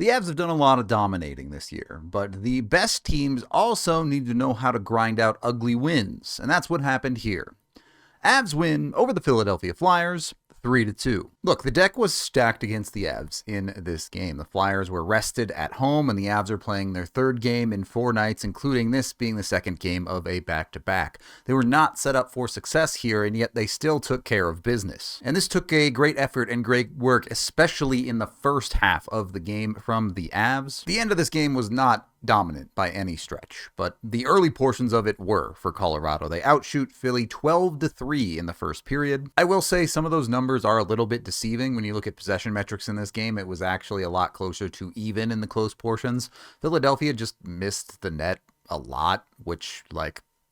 The Avs have done a lot of dominating this year, but the best teams also need to know how to grind out ugly wins, and that's what happened here. Avs win over the Philadelphia Flyers, 3-2. Look, the deck was stacked against the Avs in this game. The Flyers were rested at home, and the Avs are playing their third game in 4 nights, including this being the second game of a back-to-back. They were not set up for success here, and yet they still took care of business. And this took a great effort and great work, especially in the first half of the game from the Avs. The end of this game was not dominant by any stretch, but the early portions of it were for Colorado. They outshoot Philly 12-3 in the first period. I will say some of those numbers are a little bit deceiving. When you look at possession metrics in this game, it was actually a lot closer to even in the close portions. Philadelphia just missed the net a lot, which,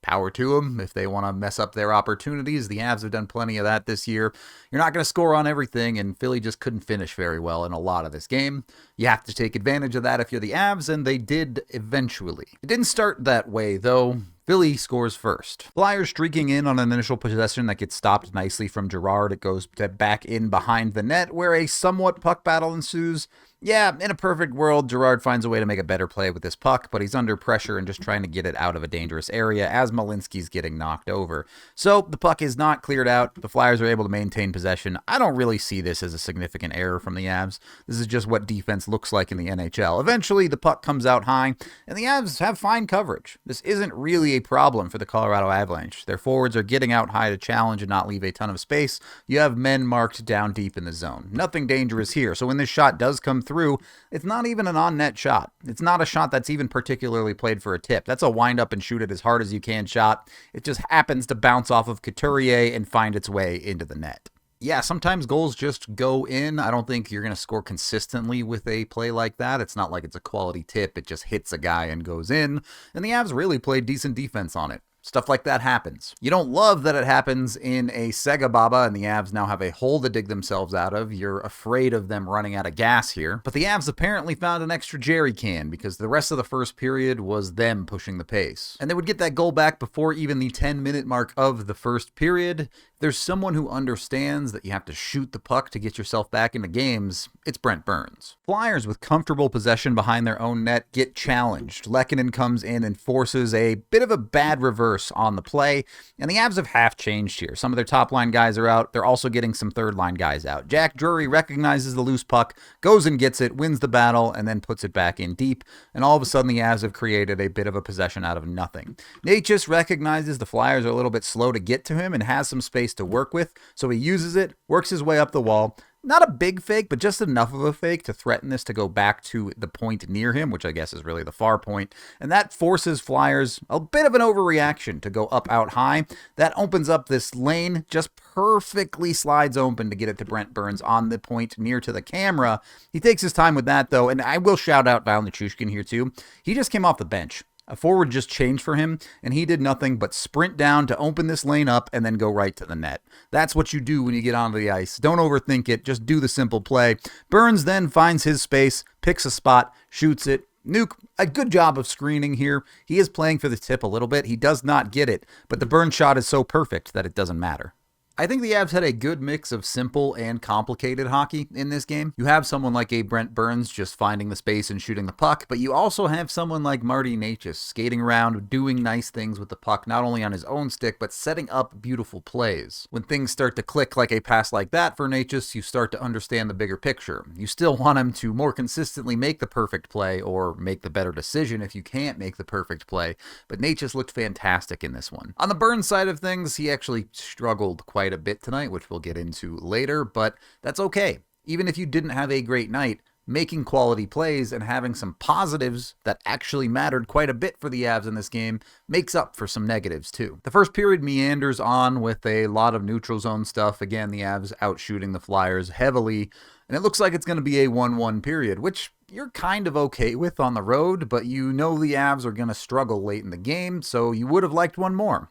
power to them if they want to mess up their opportunities. The Avs have done plenty of that this year. You're not going to score on everything, and Philly just couldn't finish very well in a lot of this game. You have to take advantage of that if you're the Avs, and they did eventually. It didn't start that way, though. Philly scores first. Flyers streaking in on an initial possession that gets stopped nicely from Girard. It goes back in behind the net, where a somewhat puck battle ensues. Yeah, in a perfect world, Girard finds a way to make a better play with this puck, but he's under pressure and just trying to get it out of a dangerous area as Malinsky's getting knocked over. So the puck is not cleared out. The Flyers are able to maintain possession. I don't really see this as a significant error from the Avs. This is just what defense looks like in the NHL. Eventually, the puck comes out high, and the Avs have fine coverage. This isn't really a problem for the Colorado Avalanche. Their forwards are getting out high to challenge and not leave a ton of space. You have men marked down deep in the zone. Nothing dangerous here. So when this shot does come through, it's not even an on-net shot. It's not a shot that's even particularly played for a tip. That's a wind up and shoot it as hard as you can shot. It just happens to bounce off of Couturier and find its way into the net. Yeah, sometimes goals just go in. I don't think you're going to score consistently with a play like that. It's not like it's a quality tip. It just hits a guy and goes in. And the Avs really played decent defense on it. Stuff like that happens. You don't love that it happens in a Sega Baba and the Avs now have a hole to dig themselves out of. You're afraid of them running out of gas here. But the Avs apparently found an extra jerry can because the rest of the first period was them pushing the pace. And they would get that goal back before even the 10-minute mark of the first period. If there's someone who understands that you have to shoot the puck to get yourself back into games, it's Brent Burns. Flyers with comfortable possession behind their own net get challenged. Lehkonen comes in and forces a bit of a bad reverse on the play, and the Avs have half changed here. Some of their top line guys are out. They're also getting some third line guys out. Jack Drury recognizes the loose puck, goes and gets it, wins the battle, and then puts it back in deep, and all of a sudden the Avs have created a bit of a possession out of nothing. Nichushkin recognizes the Flyers are a little bit slow to get to him and has some space to work with, so he uses it, works his way up the wall. Not a big fake, but just enough of a fake to threaten this to go back to the point near him, which I guess is really the far point. And that forces Flyers a bit of an overreaction to go up out high. That opens up this lane, just perfectly slides open to get it to Brent Burns on the point near to the camera. He takes his time with that, though, and I will shout out Val Nichushkin here, too. He just came off the bench. A forward just changed for him, and he did nothing but sprint down to open this lane up and then go right to the net. That's what you do when you get onto the ice. Don't overthink it. Just do the simple play. Burns then finds his space, picks a spot, shoots it. Nuke, a good job of screening here. He is playing for the tip a little bit. He does not get it, but the Burns shot is so perfect that it doesn't matter. I think the Avs had a good mix of simple and complicated hockey in this game. You have someone like a Brent Burns just finding the space and shooting the puck, but you also have someone like Marty Necas skating around, doing nice things with the puck, not only on his own stick, but setting up beautiful plays. When things start to click like a pass like that for Necas, you start to understand the bigger picture. You still want him to more consistently make the perfect play or make the better decision if you can't make the perfect play, but Necas looked fantastic in this one. On the Burns side of things, he actually struggled quite a bit tonight, which we'll get into later, but that's okay. Even if you didn't have a great night, making quality plays and having some positives that actually mattered quite a bit for the Avs in this game makes up for some negatives too. The first period meanders on with a lot of neutral zone stuff. Again, the Avs outshooting the Flyers heavily, and it looks like it's going to be a 1-1 period, which you're kind of okay with on the road, but you know the Avs are going to struggle late in the game, so you would have liked one more.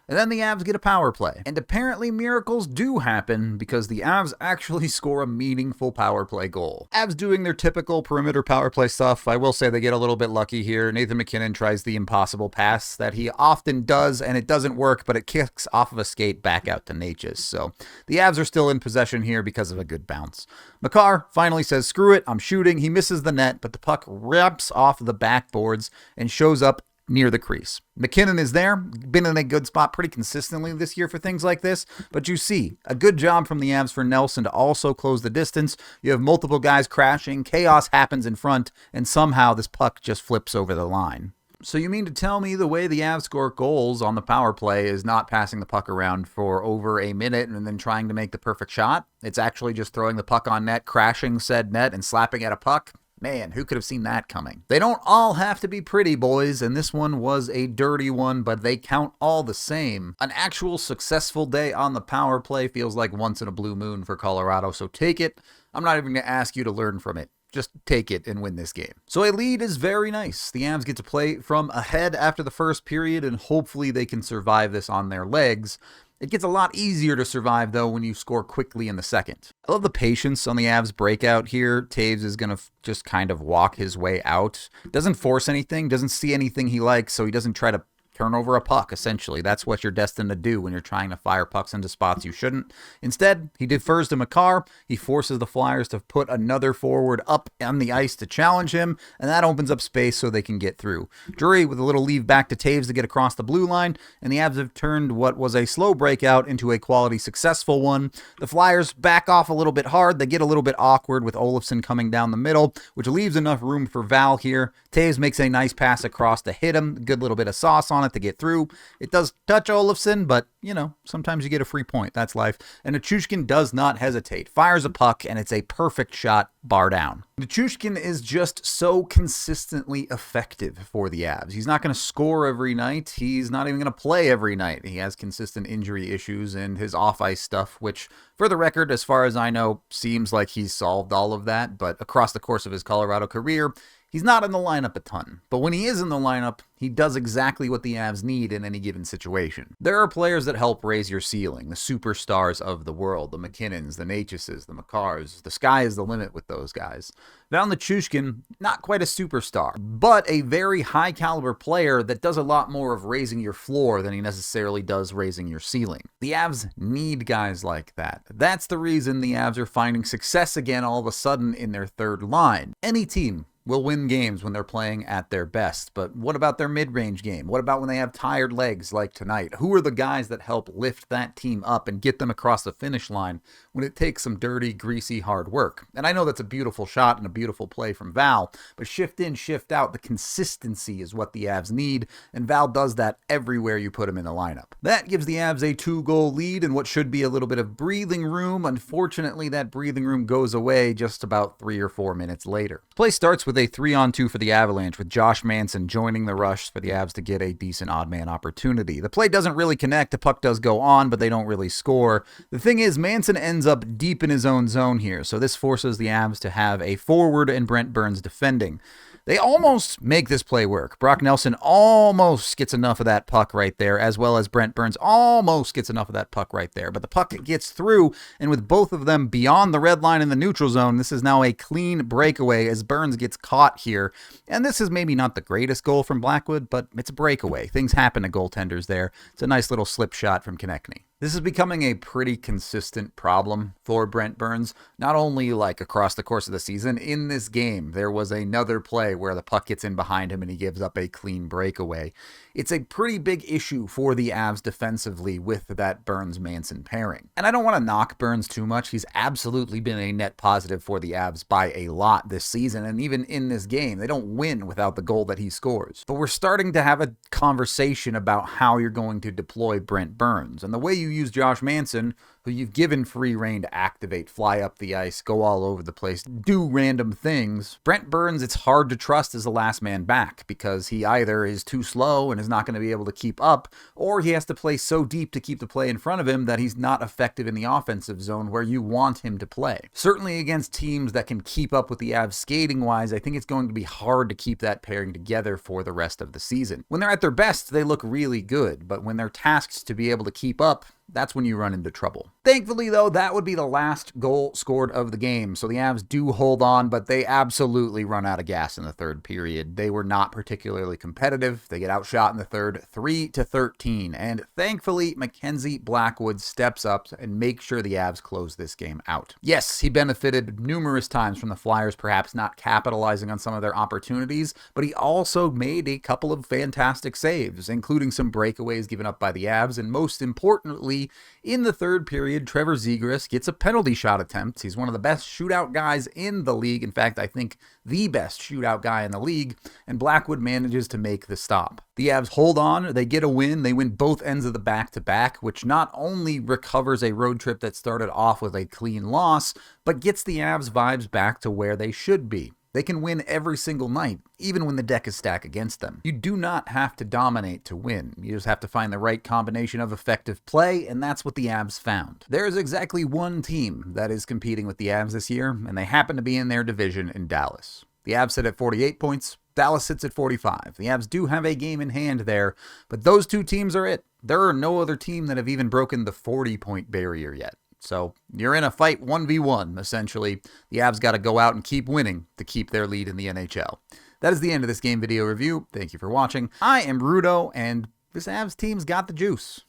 And then the Avs get a power play. And apparently miracles do happen because the Avs actually score a meaningful power play goal. Avs doing their typical perimeter power play stuff. I will say they get a little bit lucky here. Nathan MacKinnon tries the impossible pass that he often does, and it doesn't work, but it kicks off of a skate back out to Nichushkin. So the Avs are still in possession here because of a good bounce. Makar finally says, screw it, I'm shooting. He misses the net, but the puck rips off the backboards and shows up near the crease. MacKinnon is there, been in a good spot pretty consistently this year for things like this, but you see, a good job from the Avs for Nelson to also close the distance. You have multiple guys crashing, chaos happens in front, and somehow this puck just flips over the line. So you mean to tell me the way the Avs score goals on the power play is not passing the puck around for over a minute and then trying to make the perfect shot? It's actually just throwing the puck on net, crashing said net, and slapping at a puck? Man, who could have seen that coming? They don't all have to be pretty, boys, and this one was a dirty one, but they count all the same. An actual successful day on the power play feels like once in a blue moon for Colorado, so take it. I'm not even going to ask you to learn from it. Just take it and win this game. So a lead is very nice. The Avs get to play from ahead after the first period, and hopefully they can survive this on their legs. It gets a lot easier to survive, though, when you score quickly in the second. I love the patience on the Avs breakout here. Taves is going to just kind of walk his way out. Doesn't force anything, doesn't see anything he likes, so he doesn't try to turn over a puck, essentially. That's what you're destined to do when you're trying to fire pucks into spots you shouldn't. Instead, he defers to Makar. He forces the Flyers to put another forward up on the ice to challenge him, and that opens up space so they can get through. Drury with a little leave back to Taves to get across the blue line, and the Avs have turned what was a slow breakout into a quality successful one. The Flyers back off a little bit hard. They get a little bit awkward with Olofsson coming down the middle, which leaves enough room for Val here. Taves makes a nice pass across to hit him. Good little bit of sauce on it to get through. It does touch Olofsson, but, you know, sometimes you get a free point. That's life. And Nichushkin does not hesitate. Fires a puck, and it's a perfect shot, bar down. Nichushkin is just so consistently effective for the Avs. He's not going to score every night. He's not even going to play every night. He has consistent injury issues and his off-ice stuff, which, for the record, as far as I know, seems like he's solved all of that. But across the course of his Colorado career, he's not in the lineup a ton, but when he is in the lineup, he does exactly what the Avs need in any given situation. There are players that help raise your ceiling, the superstars of the world, the MacKinnons, the Nichuses, the Makars. The sky is the limit with those guys. Val Nichushkin, not quite a superstar, but a very high-caliber player that does a lot more of raising your floor than he necessarily does raising your ceiling. The Avs need guys like that. That's the reason the Avs are finding success again all of a sudden in their third line. Any team will win games when they're playing at their best, but what about their mid-range game? What about when they have tired legs like tonight? Who are the guys that help lift that team up and get them across the finish line when it takes some dirty, greasy, hard work? And I know that's a beautiful shot and a beautiful play from Val, but shift in, shift out, the consistency is what the Avs need, and Val does that everywhere you put him in the lineup. That gives the Avs a 2-goal lead and what should be a little bit of breathing room. Unfortunately, that breathing room goes away just about 3 or 4 minutes later. Play starts with a 3-on-2 for the Avalanche, with Josh Manson joining the rush for the Avs to get a decent odd man opportunity. The play doesn't really connect, the puck does go on, but they don't really score. The thing is, Manson ends up deep in his own zone here, so this forces the Avs to have a forward and Brent Burns defending. They almost make this play work. Brock Nelson almost gets enough of that puck right there, as well as Brent Burns almost gets enough of that puck right there. But the puck gets through, and with both of them beyond the red line in the neutral zone, this is now a clean breakaway as Burns gets caught here. And this is maybe not the greatest goal from Blackwood, but it's a breakaway. Things happen to goaltenders there. It's a nice little slip shot from Konechny. This is becoming a pretty consistent problem for Brent Burns, not only like across the course of the season. In this game, there was another play where the puck gets in behind him and he gives up a clean breakaway. It's a pretty big issue for the Avs defensively with that Burns-Manson pairing. And I don't want to knock Burns too much. He's absolutely been a net positive for the Avs by a lot this season, and even in this game, they don't win without the goal that he scores. But we're starting to have a conversation about how you're going to deploy Brent Burns, and the way you use Josh Manson, who you've given free rein to activate, fly up the ice, go all over the place, do random things, Brent Burns, it's hard to trust as the last man back because he either is too slow and is not going to be able to keep up, or he has to play so deep to keep the play in front of him that he's not effective in the offensive zone where you want him to play. Certainly against teams that can keep up with the Avs skating-wise, I think it's going to be hard to keep that pairing together for the rest of the season. When they're at their best, they look really good, but when they're tasked to be able to keep up, that's when you run into trouble. Thankfully, though, that would be the last goal scored of the game, so the Avs do hold on, but they absolutely run out of gas in the third period. They were not particularly competitive. They get outshot in the third 3-13, and thankfully, Mackenzie Blackwood steps up and makes sure the Avs close this game out. Yes, he benefited numerous times from the Flyers perhaps not capitalizing on some of their opportunities, but he also made a couple of fantastic saves, including some breakaways given up by the Avs, and most importantly, in the third period, Trevor Zegras gets a penalty shot attempt. He's one of the best shootout guys in the league. In fact, I think the best shootout guy in the league, and Blackwood manages to make the stop. The Avs hold on, they get a win, they win both ends of the back-to-back, which not only recovers a road trip that started off with a clean loss, but gets the Avs vibes back to where they should be. They can win every single night, even when the deck is stacked against them. You do not have to dominate to win. You just have to find the right combination of effective play, and that's what the Avs found. There is exactly one team that is competing with the Avs this year, and they happen to be in their division in Dallas. The Avs sit at 48 points. Dallas sits at 45. The Avs do have a game in hand there, but those two teams are it. There are no other team that have even broken the 40-point barrier yet. So you're in a fight 1v1, essentially. The Avs got to go out and keep winning to keep their lead in the NHL. That is the end of this game video review. Thank you for watching. I am Rudo, and this Avs team's got the juice.